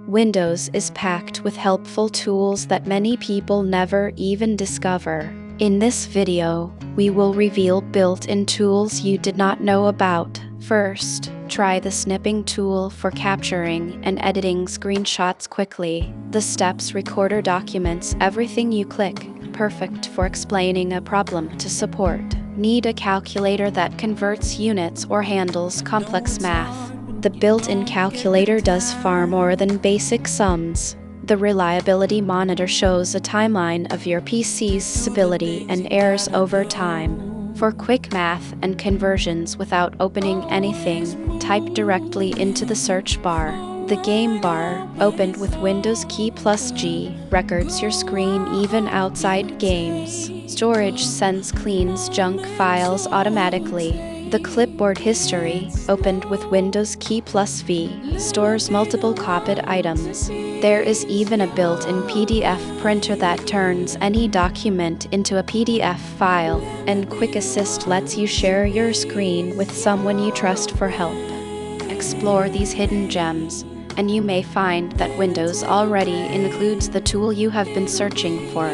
Windows is packed with helpful tools that many people never even discover. In this video, we will reveal built-in tools you did not know about. First, try the snipping tool for capturing and editing screenshots quickly. The steps recorder documents everything you click, perfect for explaining a problem to support. Need a calculator that converts units or handles complex math? The built-in calculator does far more than basic sums. The reliability monitor shows a timeline of your PC's stability and errors over time. For quick math and conversions without opening anything, type directly into the search bar. The game bar, opened with Windows key plus G, records your screen even outside games. Storage sense cleans junk files automatically. The clipboard history, opened with Windows key plus V, stores multiple copied items. There is even a built-in PDF printer that turns any document into a PDF file, and Quick Assist lets you share your screen with someone you trust for help. Explore these hidden gems, and you may find that Windows already includes the tool you have been searching for.